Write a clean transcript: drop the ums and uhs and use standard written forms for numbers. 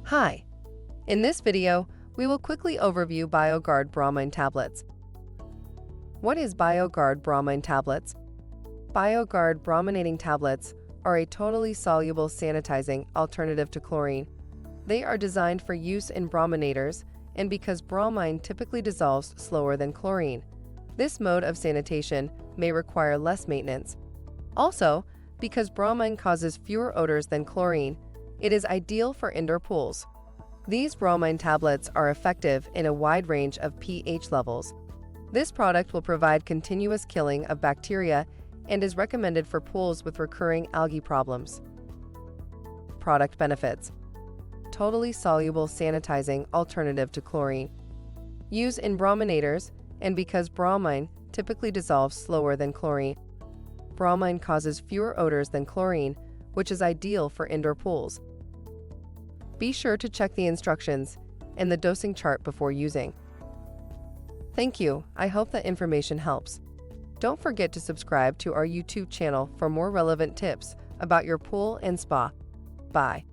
Hi! In this video, we will quickly overview BioGuard Bromine Tablets. What is BioGuard Bromine Tablets? BioGuard Brominating Tablets are a totally soluble sanitizing alternative to chlorine. They are designed for use in brominators, and because bromine typically dissolves slower than chlorine, this mode of sanitation may require less maintenance. Also, because bromine causes fewer odors than chlorine, it is ideal for indoor pools. These bromine tablets are effective in a wide range of pH levels. This product will provide continuous killing of bacteria and is recommended for pools with recurring algae problems. Product benefits: totally soluble sanitizing alternative to chlorine. Use in brominators, and because bromine typically dissolves slower than chlorine. Bromine causes fewer odors than chlorine, which is ideal for indoor pools. Be sure to check the instructions and the dosing chart before using. Thank you. I hope that information helps. Don't forget to subscribe to our YouTube channel for more relevant tips about your pool and spa. Bye.